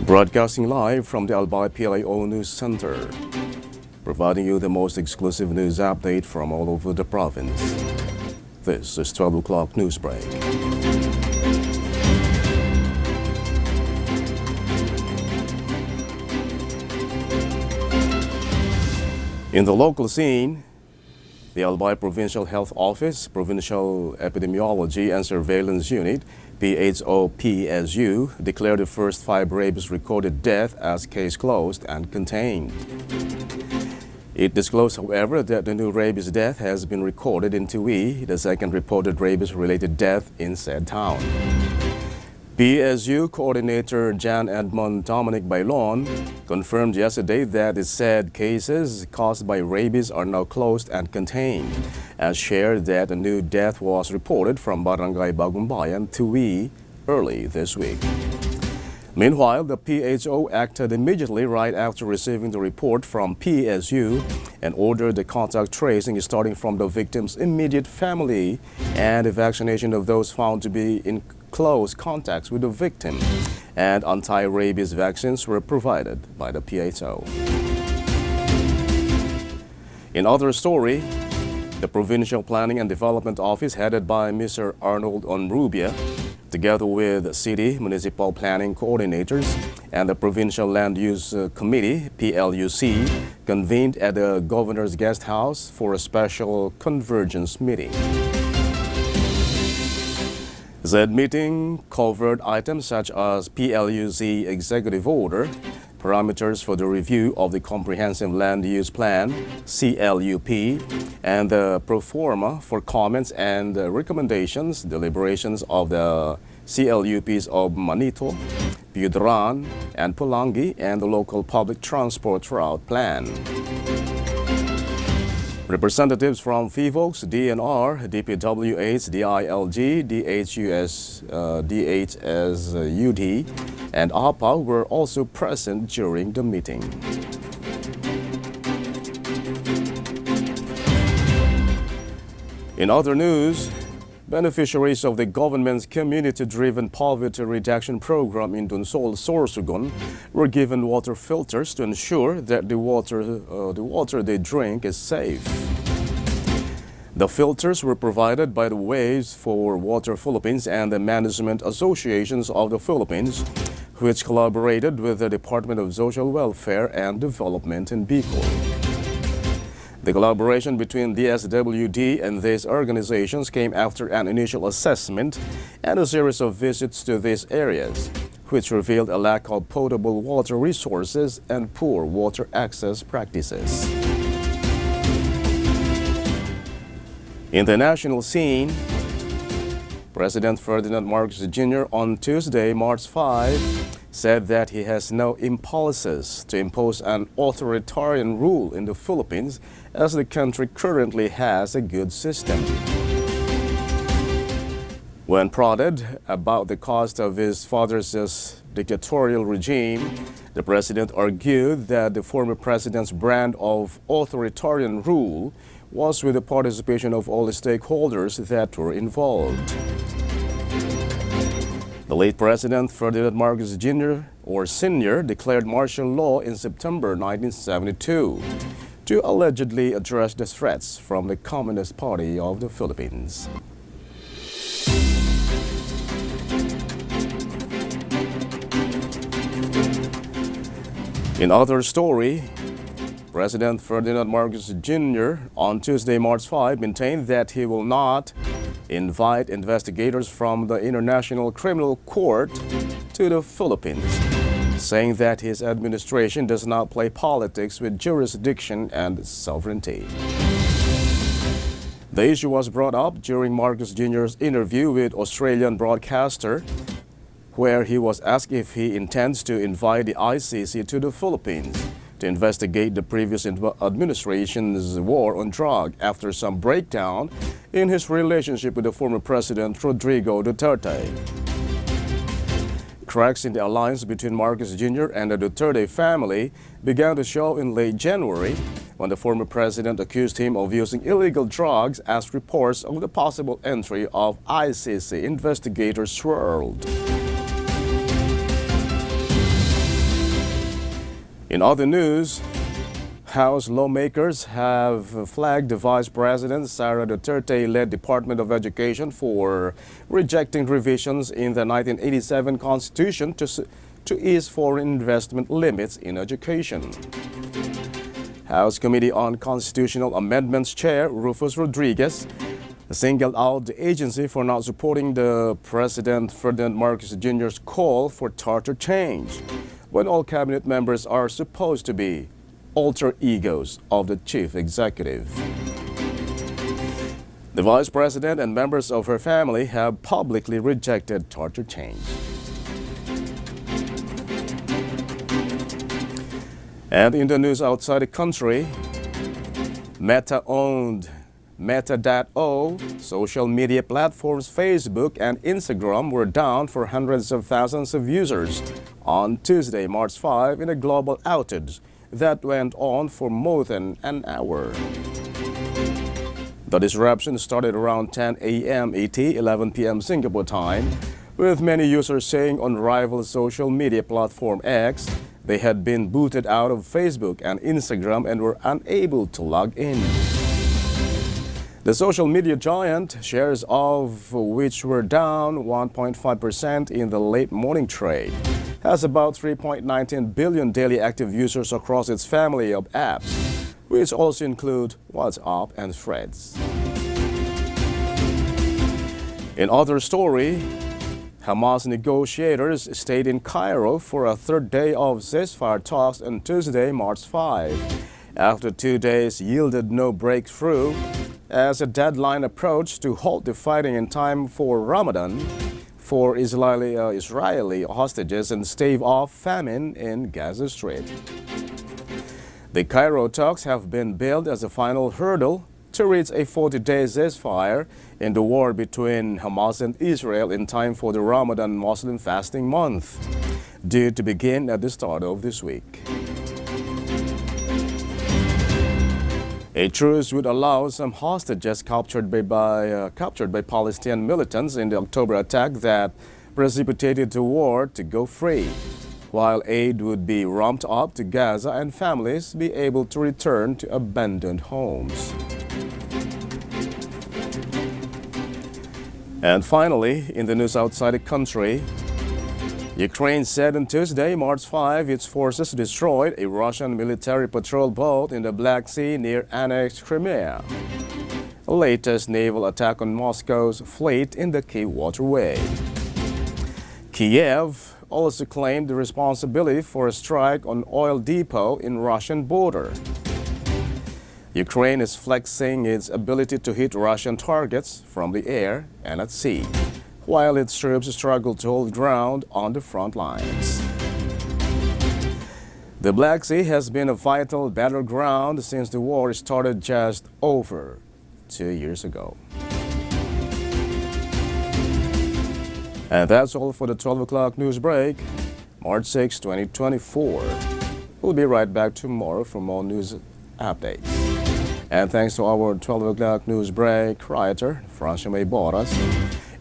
Broadcasting live from the Albay PIO News Center, providing you the most exclusive news update from all over the province. This is 12 o'clock Newsbreak. In the local scene, the Albay Provincial Health Office, Provincial Epidemiology and Surveillance Unit, PHOPSU, declared the first 5 rabies recorded death as case closed and contained. It disclosed, however, that the new rabies death has been recorded in Tui, the second reported rabies-related death in said town. PSU Coordinator Jan Edmond Dominic Bailon confirmed yesterday that the said cases caused by rabies are now closed and contained, and shared that a new death was reported from Barangay Bagumbayan, Tui, early this week. Meanwhile, the PHO acted immediately right after receiving the report from PSU and ordered the contact tracing starting from the victim's immediate family and the vaccination of those found to be in close contacts with the victim, and anti-rabies vaccines were provided by the PHO. In other story, the Provincial Planning and Development Office headed by Mr. Arnold Onrubia, together with city municipal planning coordinators and the Provincial Land Use Committee, PLUC, convened at the Governor's Guest House for a special convergence meeting. That meeting covered items such as PLUC Executive Order, parameters for the review of the Comprehensive Land Use Plan, CLUP, and the pro forma for comments and recommendations, deliberations of the CLUPs of Manito, Piudran, and Pulangi, and the local public transport route plan. Representatives from FIVOX, DNR, DPWH, DILG, DHSUD, and APA were also present during the meeting. In other news, beneficiaries of the government's community-driven poverty reduction program in Dunsol, Sorsogon were given water filters to ensure that the water they drink is safe. The filters were provided by the Waves for Water Philippines and the Management Associations of the Philippines, which collaborated with the Department of Social Welfare and Development in Bicol. The collaboration between DSWD and these organizations came after an initial assessment and a series of visits to these areas, which revealed a lack of potable water resources and poor water access practices. In the national scene, President Ferdinand Marcos Jr. on Tuesday, March 5, said that he has no impulses to impose an authoritarian rule in the Philippines as the country currently has a good system. When prodded about the cost of his father's dictatorial regime, the president argued that the former president's brand of authoritarian rule was with the participation of all the stakeholders that were involved. The late President Ferdinand Marcos Jr. or Sr. declared martial law in September 1972 to allegedly address the threats from the Communist Party of the Philippines. In other story, President Ferdinand Marcos Jr. on Tuesday, March 5, maintained that he will not invite investigators from the International Criminal Court to the Philippines, saying that his administration does not play politics with jurisdiction and sovereignty. The issue was brought up during Marcos Jr.'s interview with Australian broadcaster, where he was asked if he intends to invite the ICC to the Philippines to investigate the previous administration's war on drugs after some breakdown in his relationship with the former President Rodrigo Duterte. Cracks in the alliance between Marcos Jr. and the Duterte family began to show in late January when the former president accused him of using illegal drugs as reports of the possible entry of ICC investigators swirled. In other news, House lawmakers have flagged the Vice President Sara Duterte-led Department of Education for rejecting revisions in the 1987 Constitution to ease foreign investment limits in education. House Committee on Constitutional Amendments Chair Rufus Rodriguez singled out the agency for not supporting the President Ferdinand Marcos Jr.'s call for charter change, when all cabinet members are supposed to be alter egos of the chief executive. The vice president and members of her family have publicly rejected charter change. And in the news outside the country, Meta-owned Meta.o social media platforms Facebook and Instagram were down for hundreds of thousands of users on Tuesday, March 5, in a global outage that went on for more than an hour. The disruption started around 10 a.m. ET, 11 p.m. Singapore time, with many users saying on rival social media platform X they had been booted out of Facebook and Instagram and were unable to log in. The social media giant, shares of which were down 1.5% in the late morning trade, has about 3.19 billion daily active users across its family of apps, which also include WhatsApp and Threads. In other story, Hamas negotiators stayed in Cairo for a third day of ceasefire talks on Tuesday, March 5, after 2 days yielded no breakthrough, as a deadline approached to halt the fighting in time for Ramadan for Israeli hostages and stave off famine in Gaza Strip. The Cairo talks have been billed as a final hurdle to reach a 40-day ceasefire in the war between Hamas and Israel in time for the Ramadan Muslim fasting month, due to begin at the start of this week. A truce would allow some hostages captured by Palestinian militants in the October attack that precipitated the war to go free, while aid would be ramped up to Gaza and families be able to return to abandoned homes. And finally, in the news outside the country, Ukraine said on Tuesday, March 5, its forces destroyed a Russian military patrol boat in the Black Sea near annexed Crimea, the latest naval attack on Moscow's fleet in the Kiev waterway. Kiev also claimed the responsibility for a strike on oil depot in Russian border. Ukraine is flexing its ability to hit Russian targets from the air and at sea, while its troops struggle to hold ground on the front lines. The Black Sea has been a vital battleground since the war started just over 2 years ago. And that's all for the 12 o'clock news break, March 6, 2024. We'll be right back tomorrow for more news updates. And thanks to our 12 o'clock news break writer, Francine Boras,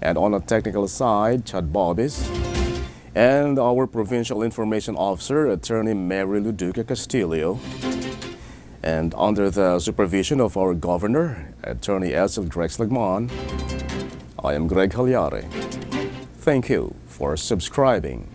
and on the technical side, Chad Bobbis, and our Provincial Information Officer, Attorney Mary Luduca Castillo, and under the supervision of our Governor, Attorney Edsel Greg-Slagman, I am Greg Hallare. Thank you for subscribing.